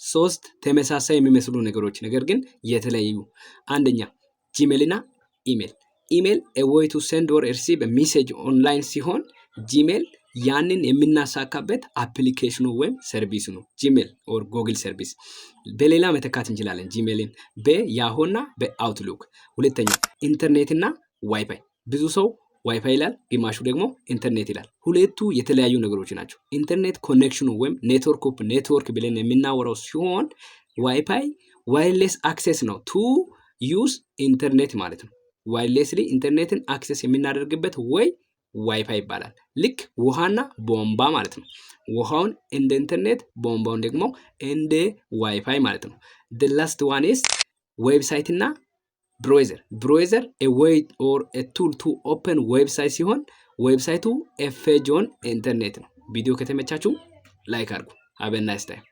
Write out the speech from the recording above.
ሶስት ተመሳሳይ የሚመስሉ ነገሮች ነገር ግን የተለያዩ አንደኛ ጂሜል እና ኢሜል ኢሜል a way to send or receive a message online ሲሆን ጂሜል ያንን የምናሳካበት አፕሊኬሽኑ ወይም ሰርቪስ ነው ጂሜል ኦር ጉግል ሰርቪስ በሌላ መተካት እንችላለን ጂሜልን በያሆ እና በአውትሉክ ሁለተኛ ኢንተርኔት እና ዋይፋይ ብዙ ሰው ዋይፋይ ይላል ግማሹ ደግሞ ኢንተርኔት ይላል ሁለቱ የተለያዩ ነገሮች ናቸው ኢንተርኔት ኮኔክሽኑ ወይም ኔትወርክ ብለን የምናወራው ሲሆን ዋይፋይ ዋይርሌስ አክሰስ ነው ቱ ዩዝ ኢንተርኔት ማለት ነው ዋይርሌስሊ ኢንተርኔትን አክሰስ የምናደርግበት ወይ ዋይፋይ ይባላል ልክ ውሃና ቦምባ ማለት ነው ውሃውን እንደ ኢንተርኔት ቦምባውን ደግሞ እንደ ዋይፋይ ማለት ነው the last one is ዌብሳይት እና browser a way or a tool to open website ሲሆን ዌብሳይቱ a page on internet ነው ቪዲዮ ከተመቻችሁ ላይክ አድርጉ have a nice time